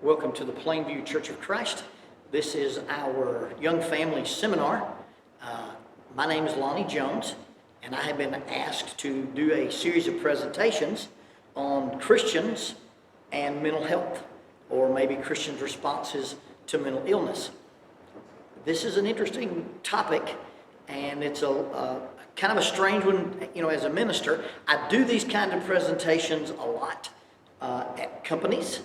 Welcome to the Plainview Church of Christ. This is our Young Family Seminar. My name is Lonnie Jones, and I have been asked to do a series of presentations on Christians and mental health, or maybe Christians' responses to mental illness. This is an interesting topic, and it's a kind of a strange one. As a minister, I do these kind of presentations a lot at companies.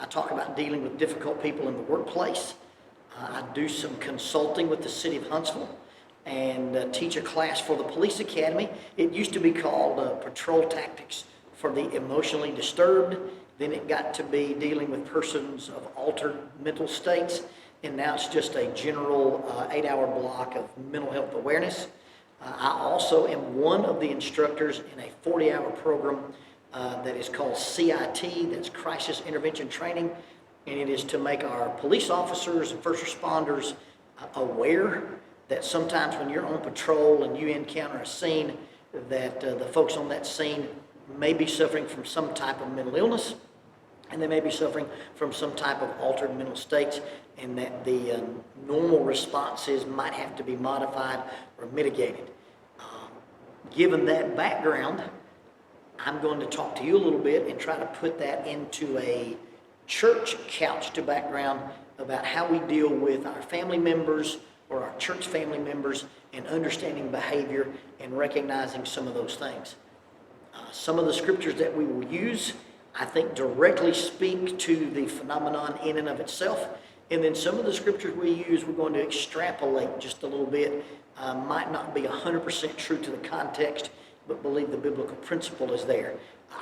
I talk about dealing with difficult people in the workplace. I do some consulting with the city of Huntsville and teach a class for the police academy. It used to be called Patrol Tactics for the Emotionally Disturbed. Then it got to be dealing with persons of altered mental states. And now it's just a general 8-hour block of mental health awareness. I also am one of the instructors in a 40-hour program that is called CIT, that's Crisis Intervention Training, and it is to make our police officers and first responders aware that sometimes when you're on patrol and you encounter a scene, that the folks on that scene may be suffering from some type of mental illness, and they may be suffering from some type of altered mental states, and that the normal responses might have to be modified or mitigated. Given that background, I'm going to talk to you a little bit and try to put that into a church couch to background about how we deal with our family members or our church family members and understanding behavior and recognizing some of those things. Some of the scriptures that we will use, I think, directly speak to the phenomenon in and of itself. And then some of the scriptures we use, we're going to extrapolate just a little bit. Might not be 100% true to the context, but believe the biblical principle is there.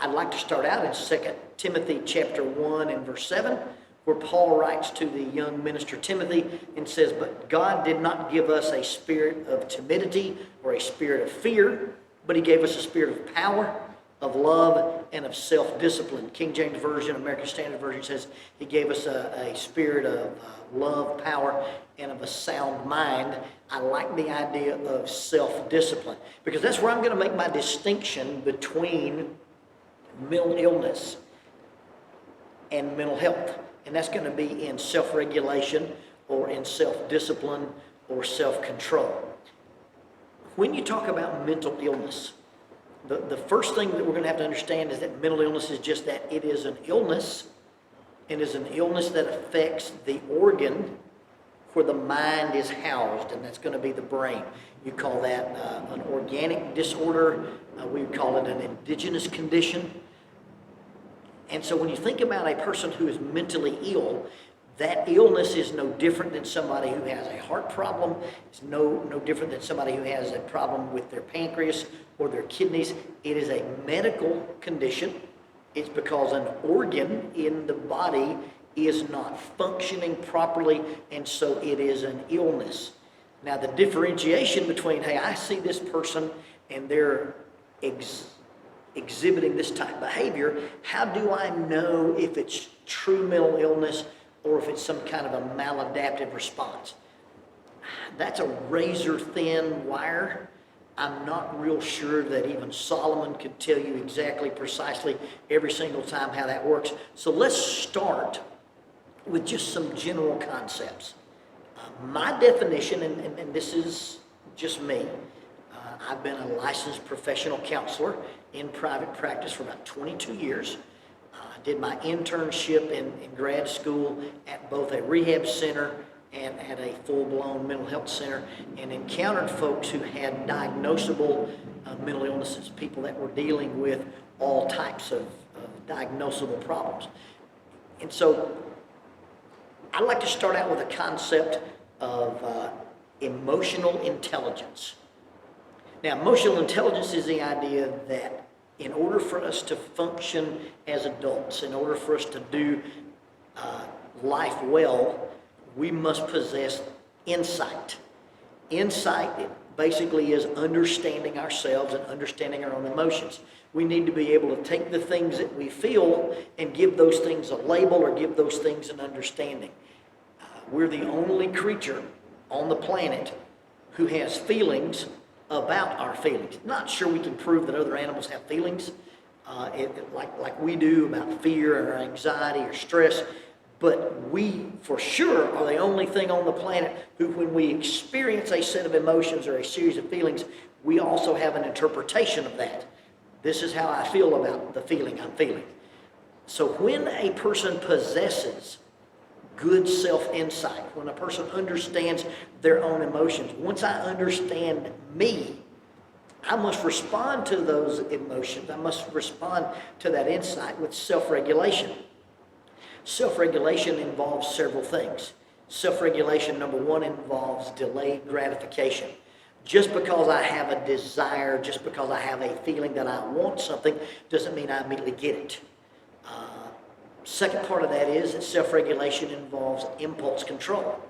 I'd like to start out in 2 Timothy chapter 1 and verse 7, where Paul writes to the young minister Timothy and says, "But God did not give us a spirit of timidity or a spirit of fear, but he gave us a spirit of power, of love, and of self-discipline." King James Version, American Standard Version says he gave us a spirit of love, power, and of a sound mind. I like the idea of self-discipline because that's where I'm going to make my distinction between mental illness and mental health. And that's going to be in self-regulation or in self-discipline or self-control. When you talk about mental illness, the first thing that we're going to have to understand is that mental illness is just that. It is an illness, and is an illness that affects the organ where the mind is housed, and that's going to be the brain. You call that an organic disorder. We would call it an indigenous condition. And so when you think about a person who is mentally ill, that illness is no different than somebody who has a heart problem. It's no different than somebody who has a problem with their pancreas or their kidneys. It is a medical condition. It's because an organ in the body is not functioning properly, and so it is an illness. Now, the differentiation between, hey, I see this person and they're exhibiting this type of behavior, how do I know if it's true mental illness or if it's some kind of a maladaptive response? That's a razor-thin wire. I'm not real sure that even Solomon could tell you exactly, precisely, every single time how that works. So let's start with just some general concepts. My definition, and this is just me, I've been a licensed professional counselor in private practice for about 22 years. I did my internship in grad school at both a rehab center and at a full-blown mental health center, and encountered folks who had diagnosable mental illnesses, people that were dealing with all types of diagnosable problems. And so I'd like to start out with a concept of emotional intelligence. Now, emotional intelligence is the idea that in order for us to function as adults, in order for us to do life well, we must possess insight. Insight basically is understanding ourselves and understanding our own emotions. We need to be able to take the things that we feel and give those things a label or give those things an understanding. We're the only creature on the planet who has feelings about our feelings. Not sure we can prove that other animals have feelings like we do about fear or anxiety or stress, But we, for sure, are the only thing on the planet who, when we experience a set of emotions or a series of feelings, we also have an interpretation of that. This is how I feel about the feeling I'm feeling. So when a person possesses good self-insight, when a person understands their own emotions, once I understand me, I must respond to those emotions. I must respond to that insight with self-regulation. Self-regulation involves several things. Self-regulation, number one, involves delayed gratification. Just because I have a desire, just because I have a feeling that I want something, doesn't mean I immediately get it. Second part of that is that self-regulation involves impulse control.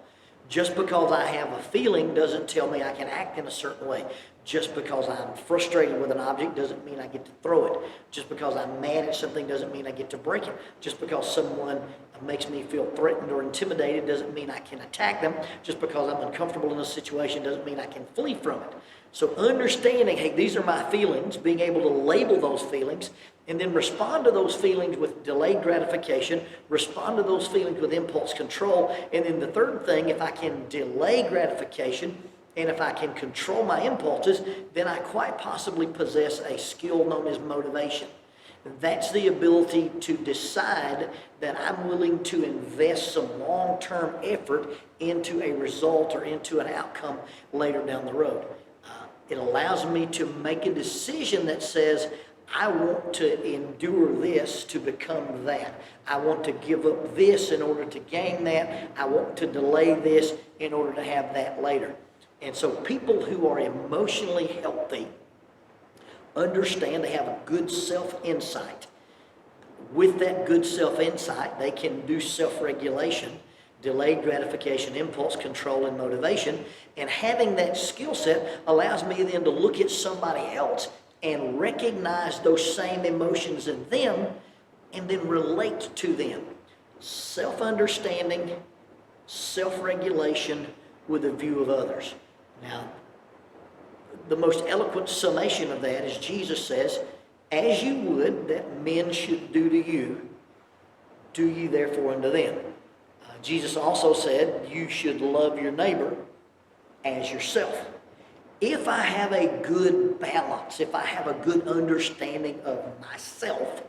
Just because I have a feeling doesn't tell me I can act in a certain way. Just because I'm frustrated with an object doesn't mean I get to throw it. Just because I'm mad at something doesn't mean I get to break it. Just because someone makes me feel threatened or intimidated doesn't mean I can attack them. Just because I'm uncomfortable in a situation doesn't mean I can flee from it. So understanding, hey, these are my feelings, being able to label those feelings, and then respond to those feelings with delayed gratification, respond to those feelings with impulse control, and then the third thing, if I can delay gratification, and if I can control my impulses, then I quite possibly possess a skill known as motivation. That's the ability to decide that I'm willing to invest some long-term effort into a result or into an outcome later down the road. It allows me to make a decision that says, I want to endure this to become that. I want to give up this in order to gain that. I want to delay this in order to have that later. And so people who are emotionally healthy understand they have a good self-insight. With that good self-insight, they can do self-regulation, delayed gratification, impulse control, and motivation. And having that skill set allows me then to look at somebody else and recognize those same emotions in them and then relate to them. Self-understanding, self-regulation with a view of others. Now, the most eloquent summation of that is Jesus says, as you would that men should do to you, do ye therefore unto them. Jesus also said, you should love your neighbor as yourself. If I have a good balance, if I have a good understanding of myself,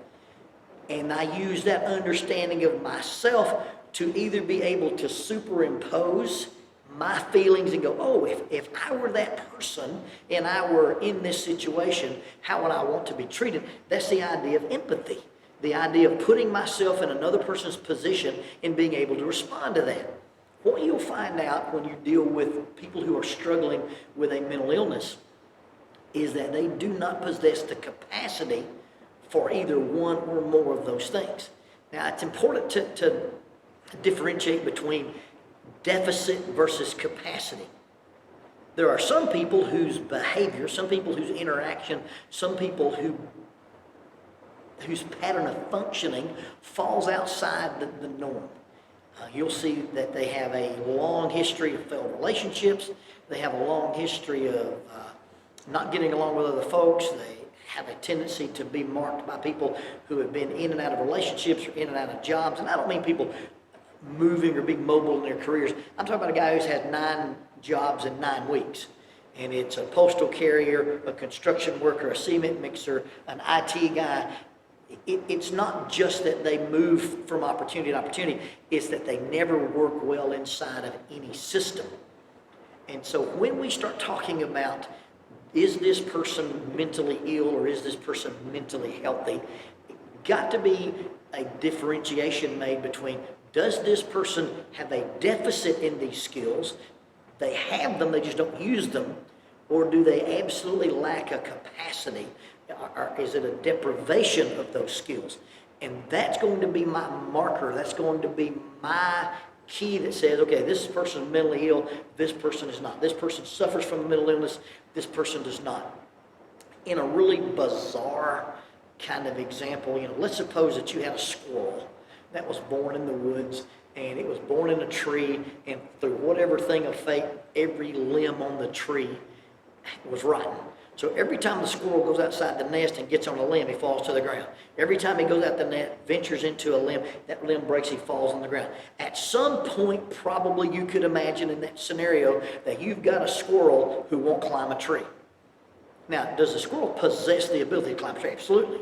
and I use that understanding of myself to either be able to superimpose my feelings and go, oh, if I were that person and I were in this situation, how would I want to be treated? That's the idea of empathy, the idea of putting myself in another person's position and being able to respond to that. What you'll find out when you deal with people who are struggling with a mental illness is that they do not possess the capacity for either one or more of those things. Now, it's important to differentiate between deficit versus capacity. There are some people whose behavior, some people whose interaction, some people whose pattern of functioning falls outside the norm. You'll see that they have a long history of failed relationships. They have a long history of not getting along with other folks. They have a tendency to be marked by people who have been in and out of relationships or in and out of jobs. And I don't mean people moving or being mobile in their careers. I'm talking about a guy who's had 9 jobs in 9 weeks. And it's a postal carrier, a construction worker, a cement mixer, an IT guy. It's not just that they move from opportunity to opportunity, it's that they never work well inside of any system. And so when we start talking about, is this person mentally ill or is this person mentally healthy, got to be a differentiation made between, does this person have a deficit in these skills? They have them, they just don't use them. Or do they absolutely lack a capacity? Or is it a deprivation of those skills? And that's going to be my marker. That's going to be my key that says, okay, this person is mentally ill, this person is not. This person suffers from a mental illness, this person does not. In a really bizarre kind of example, let's suppose that you had a squirrel that was born in the woods, and it was born in a tree, and through whatever thing of fate, every limb on the tree was rotten. So every time the squirrel goes outside the nest and gets on a limb, he falls to the ground. Every time he goes out the nest, ventures into a limb, that limb breaks, he falls on the ground. At some point, probably you could imagine in that scenario that you've got a squirrel who won't climb a tree. Now, does the squirrel possess the ability to climb a tree? Absolutely.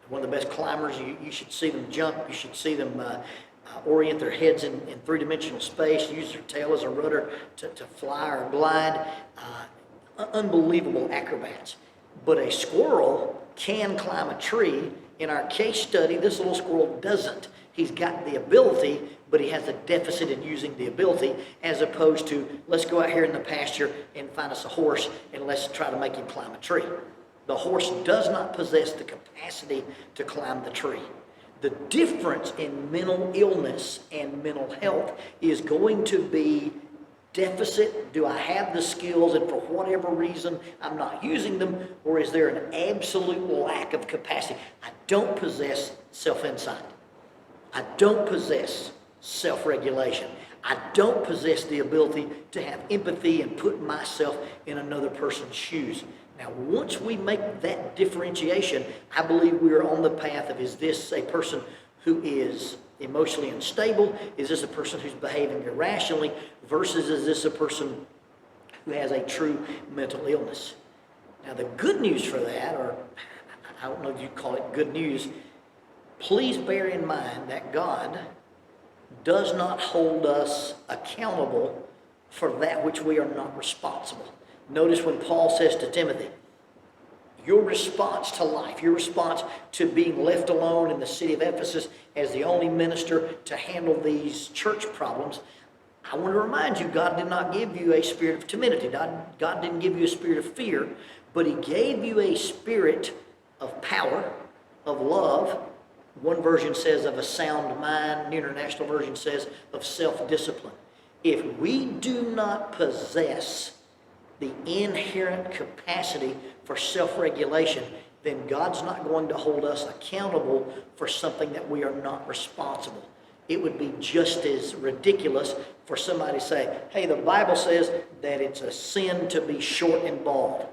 One of the best climbers, you should see them jump, you should see them orient their heads in three-dimensional space, use their tail as a rudder to fly or glide. Unbelievable acrobats. But a squirrel can climb a tree. In our case study, this little squirrel doesn't. He's got the ability, but he has a deficit in using the ability, as opposed to, let's go out here in the pasture and find us a horse and let's try to make him climb a tree. The horse does not possess the capacity to climb the tree. The difference in mental illness and mental health is going to be deficit. Do I have the skills and for whatever reason I'm not using them, or is there an absolute lack of capacity? I don't possess self-insight. I don't possess self-regulation. I don't possess the ability to have empathy and put myself in another person's shoes. Now, once we make that differentiation, I believe we are on the path of, is this a person who is emotionally unstable? Is this a person who's behaving irrationally? Versus is this a person who has a true mental illness? Now, the good news for that, or I don't know if you'd call it good news, please bear in mind that God does not hold us accountable for that which we are not responsible. Notice when Paul says to Timothy, your response to life, your response to being left alone in the city of Ephesus as the only minister to handle these church problems, I want to remind you, God did not give you a spirit of timidity. God didn't give you a spirit of fear, but he gave you a spirit of power, of love. One version says of a sound mind. The International Version says of self-discipline. If we do not possess the inherent capacity for self-regulation, then God's not going to hold us accountable for something that we are not responsible. It would be just as ridiculous for somebody to say, hey, the Bible says that it's a sin to be short and bald.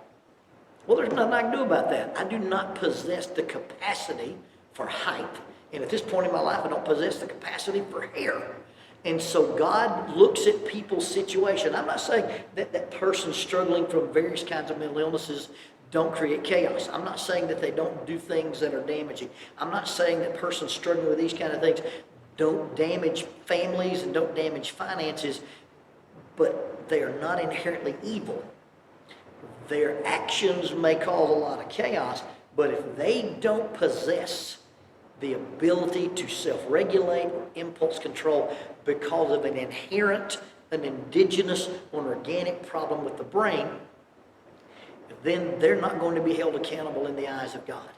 Well, there's nothing I can do about that. I do not possess the capacity for height. And at this point in my life, I don't possess the capacity for hair. And so God looks at people's situation. I'm not saying that that person struggling from various kinds of mental illnesses don't create chaos. I'm not saying that they don't do things that are damaging. I'm not saying that persons struggling with these kind of things don't damage families and don't damage finances, but they are not inherently evil. Their actions may cause a lot of chaos, but if they don't possess the ability to self-regulate or impulse control because of an inherent, an indigenous, or an organic problem with the brain, then they're not going to be held accountable in the eyes of God.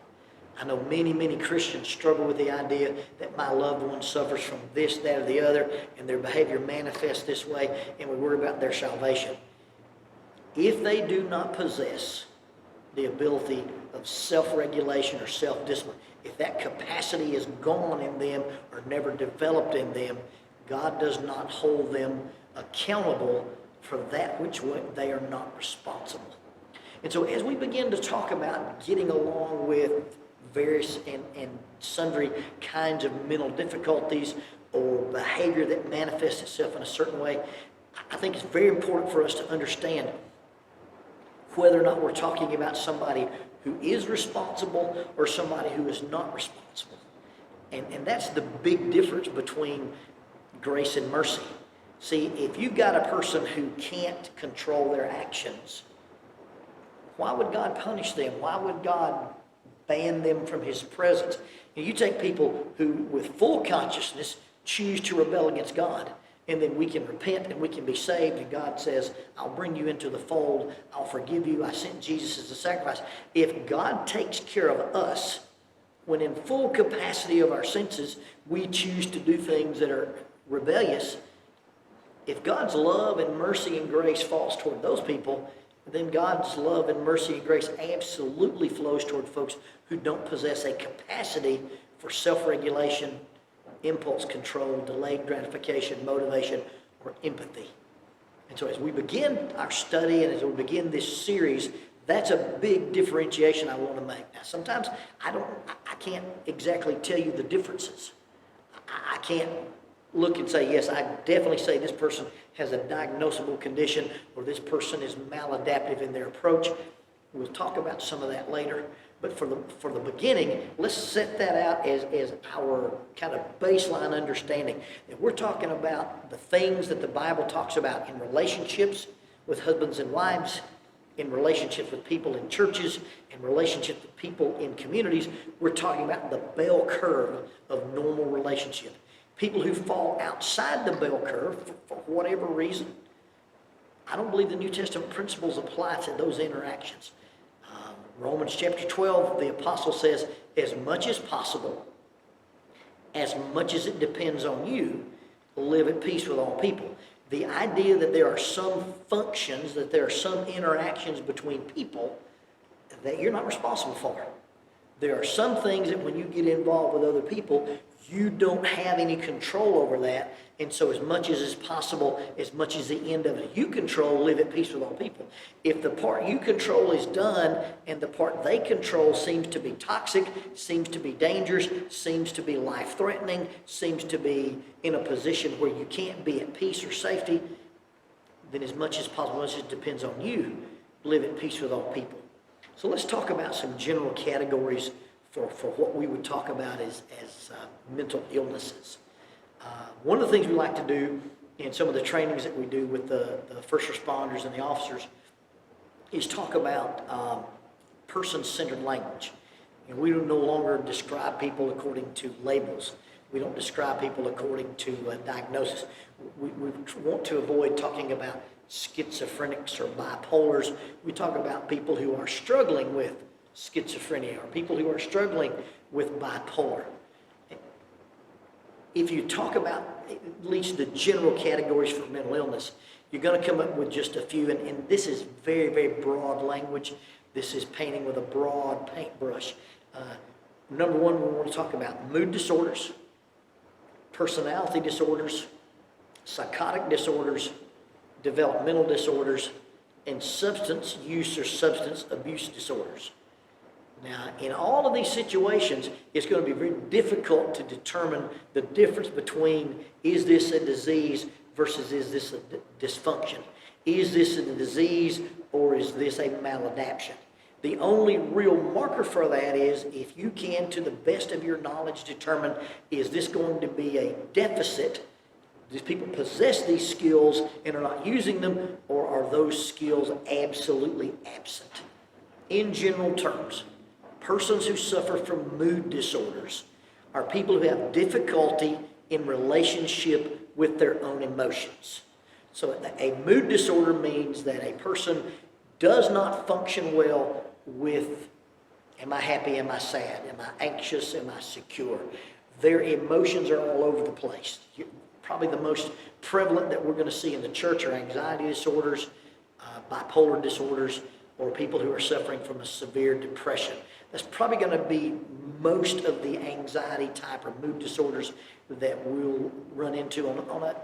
I know many, many Christians struggle with the idea that my loved one suffers from this, that, or the other, and their behavior manifests this way, and we worry about their salvation. If they do not possess the ability of self-regulation or self-discipline, if that capacity is gone in them or never developed in them, God does not hold them accountable for that which they are not responsible. And so as we begin to talk about getting along with various and sundry kinds of mental difficulties or behavior that manifests itself in a certain way, I think it's very important for us to understand whether or not we're talking about somebody who is responsible or somebody who is not responsible. And that's the big difference between grace and mercy. See, if you've got a person who can't control their actions, why would God punish them? Why would God ban them from his presence? And you take people who, with full consciousness, choose to rebel against God, and then we can repent and we can be saved, and God says, I'll bring you into the fold, I'll forgive you, I sent Jesus as a sacrifice. If God takes care of us, when in full capacity of our senses, we choose to do things that are rebellious, if God's love and mercy and grace falls toward those people, then God's love and mercy and grace absolutely flows toward folks who don't possess a capacity for self-regulation, impulse control, delayed gratification, motivation, or empathy. And so as we begin our study and as we begin this series, that's a big differentiation I want to make. Now, sometimes I can't exactly tell you the differences. I can't look and say, yes, I definitely say this person has a diagnosable condition or this person is maladaptive in their approach. We'll talk about some of that later. But for the beginning, let's set that out as our kind of baseline understanding. That we're talking about the things that the Bible talks about in relationships with husbands and wives, in relationships with people in churches, in relationships with people in communities. We're talking about the bell curve of normal relationship. People who fall outside the bell curve for whatever reason, I don't believe the New Testament principles apply to those interactions. Romans chapter 12, the apostle says, as much as possible, as much as it depends on you, live at peace with all people. The idea that there are some functions, that there are some interactions between people that you're not responsible for. There are some things that when you get involved with other people, you don't have any control over that. And so as much as is possible, as much as the end of it you control, live at peace with all people. If the part you control is done and the part they control seems to be toxic, seems to be dangerous, seems to be life-threatening, seems to be in a position where you can't be at peace or safety, then as much as possible, as it depends on you, live at peace with all people. So let's talk about some general categories for what we would talk about as mental illnesses. One of the things we like to do in some of the trainings that we do with the first responders and the officers is talk about person-centered language. You know, we no longer describe people according to labels. We don't describe people according to diagnosis. We want to avoid talking about schizophrenics or bipolars. We talk about people who are struggling with schizophrenia or people who are struggling with bipolar. If you talk about at least the general categories for mental illness, you're going to come up with just a few, and this is very, very broad language. This is painting with a broad paintbrush. Number one, we want to talk about mood disorders, personality disorders, psychotic disorders, developmental disorders, and substance use or substance abuse disorders. Now, in all of these situations, it's going to be very difficult to determine the difference between is this a disease versus is this a dysfunction? Is this a disease or is this a maladaptation? The only real marker for that is if you can, to the best of your knowledge, determine is this going to be a deficit? These people possess these skills and are not using them, or are those skills absolutely absent? In general terms, persons who suffer from mood disorders are people who have difficulty in relationship with their own emotions. So a mood disorder means that a person does not function well with, am I happy, am I sad, am I anxious, am I secure? Their emotions are all over the place. Probably the most prevalent that we're going to see in the church are anxiety disorders, bipolar disorders, or people who are suffering from a severe depression. That's probably going to be most of the anxiety type or mood disorders that we'll run into on a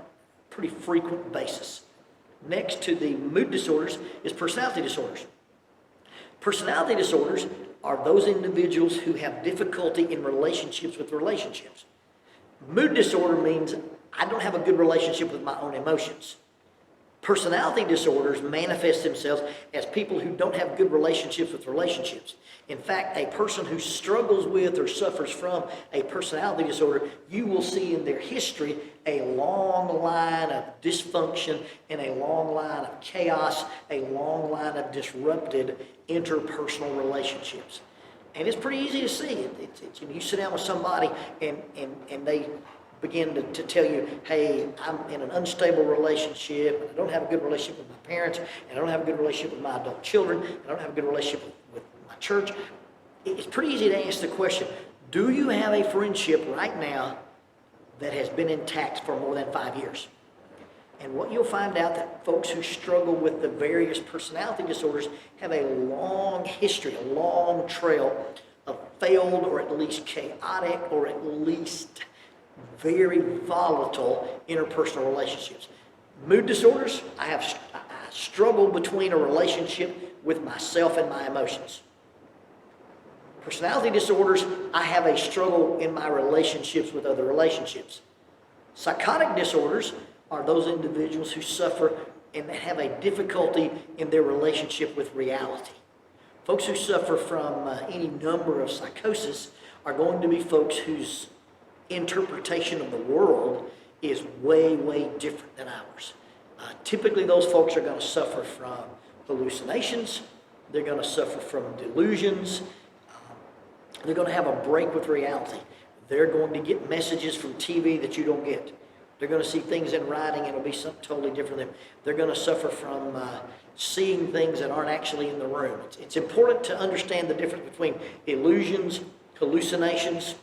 pretty frequent basis. Next to the mood disorders is personality disorders. Personality disorders are those individuals who have difficulty in relationships with relationships. Mood disorder means I don't have a good relationship with my own emotions. Personality disorders manifest themselves as people who don't have good relationships with relationships. In fact, a person who struggles with or suffers from a personality disorder, you will see in their history a long line of dysfunction and a long line of chaos, a long line of disrupted interpersonal relationships. And it's pretty easy to see. You sit down with somebody and they begin to tell you, hey, I'm in an unstable relationship, I don't have a good relationship with my parents, and I don't have a good relationship with my adult children, and I don't have a good relationship with my church. It's pretty easy to ask the question, do you have a friendship right now that has been intact for more than 5 years? And what you'll find out that folks who struggle with the various personality disorders have a long history, a long trail of failed or at least chaotic or at least very volatile interpersonal relationships. Mood disorders, I struggle between a relationship with myself and my emotions. Personality disorders, I have a struggle in my relationships with other relationships. Psychotic disorders are those individuals who suffer and have a difficulty in their relationship with reality. Folks who suffer from any number of psychosis are going to be folks whose interpretation of the world is way, way different than ours. Typically, those folks are going to suffer from hallucinations. They're going to suffer from delusions. They're going to have a break with reality. They're going to get messages from TV that you don't get. They're going to see things in writing and it'll be something totally different than them. They're going to suffer from seeing things that aren't actually in the room. It's important to understand the difference between illusions, hallucinations,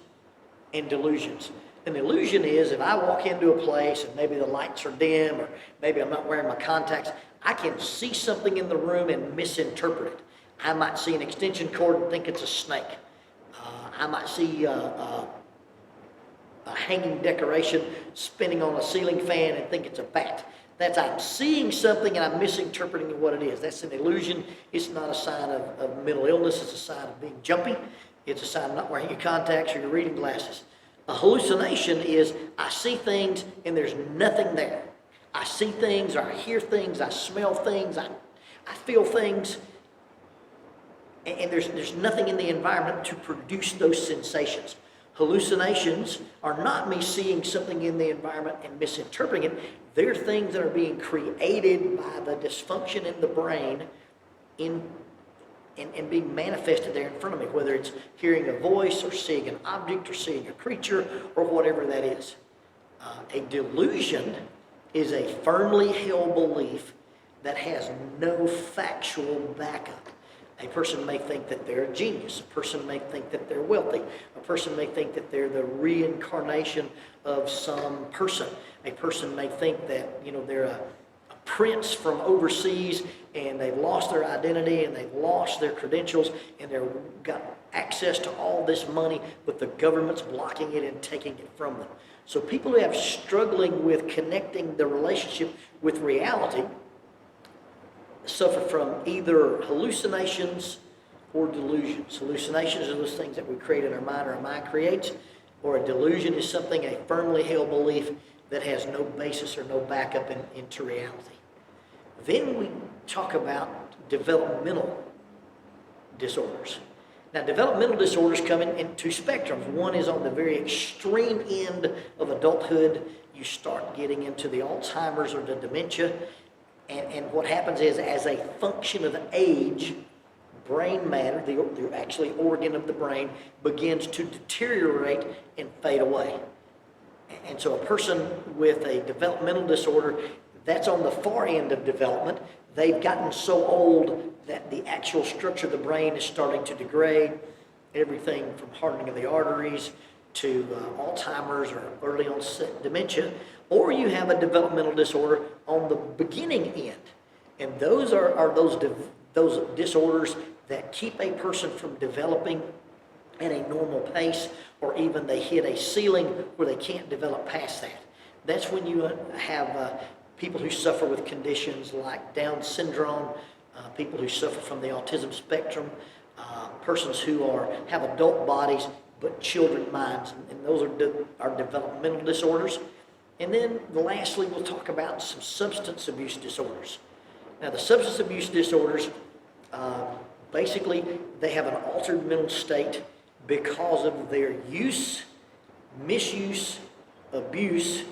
and delusions. An illusion is if I walk into a place and maybe the lights are dim or maybe I'm not wearing my contacts, I can see something in the room and misinterpret it. I might see an extension cord and think it's a snake. I might see a hanging decoration spinning on a ceiling fan and think it's a bat. That's I'm seeing something and I'm misinterpreting what it is. That's an illusion. It's not a sign of mental illness. It's a sign of being jumpy. It's a sign of not wearing your contacts or your reading glasses. A hallucination is I see things and there's nothing there. I see things, or I hear things, I smell things, I feel things, and there's nothing in the environment to produce those sensations. Hallucinations are not me seeing something in the environment and misinterpreting it. They're things that are being created by the dysfunction in the brain and being manifested there in front of me, whether it's hearing a voice or seeing an object or seeing a creature or whatever that is. A delusion is a firmly held belief that has no factual backup. A person may think that they're a genius. A person may think that they're wealthy. A person may think that they're the reincarnation of some person. A person may think that, they're a prince from overseas and they've lost their identity and they've lost their credentials and they've got access to all this money, but the government's blocking it and taking it from them. So people who have struggling with connecting the relationship with reality suffer from either hallucinations or delusions. Hallucinations are those things that we create in our mind or our mind creates, or a delusion is something, a firmly held belief that has no basis or no backup into reality. Then we talk about developmental disorders. Now, developmental disorders come in two spectrums. One is on the very extreme end of adulthood. You start getting into the Alzheimer's or the dementia. And what happens is, as a function of age, brain matter, the actually organ of the brain, begins to deteriorate and fade away. And so a person with a developmental disorder, that's on the far end of development. They've gotten so old that the actual structure of the brain is starting to degrade. Everything from hardening of the arteries to Alzheimer's or early onset dementia. Or you have a developmental disorder on the beginning end. And those are those disorders that keep a person from developing at a normal pace, or even they hit a ceiling where they can't develop past that. That's when you have people who suffer with conditions like Down syndrome, people who suffer from the autism spectrum, persons who have adult bodies but children minds, and those are developmental disorders. And then lastly, we'll talk about some substance abuse disorders. Now, the substance abuse disorders, basically, they have an altered mental state because of their use, misuse, abuse,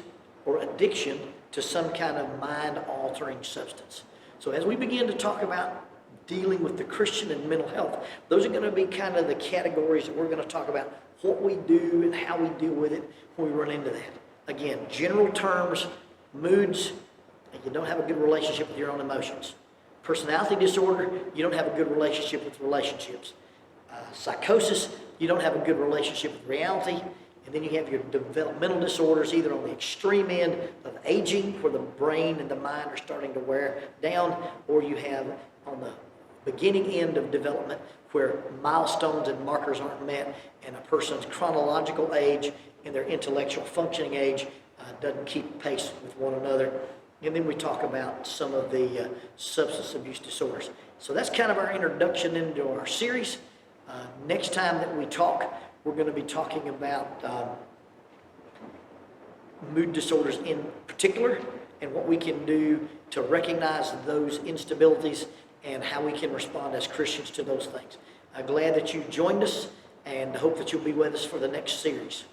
or addiction to some kind of mind-altering substance. So as we begin to talk about dealing with the Christian and mental health, those are going to be kind of the categories that we're going to talk about, what we do and how we deal with it when we run into that. Again, general terms, moods, and you don't have a good relationship with your own emotions. Personality disorder, you don't have a good relationship with relationships. Psychosis, you don't have a good relationship with reality. And then you have your developmental disorders, either on the extreme end of aging, where the brain and the mind are starting to wear down, or you have on the beginning end of development, where milestones and markers aren't met, and a person's chronological age and their intellectual functioning age doesn't keep pace with one another. and then we talk about some of the substance abuse disorders. So that's kind of our introduction into our series. Next time that we talk, we're going to be talking about mood disorders in particular, and what we can do to recognize those instabilities and how we can respond as Christians to those things. I'm glad that you joined us, and hope that you'll be with us for the next series.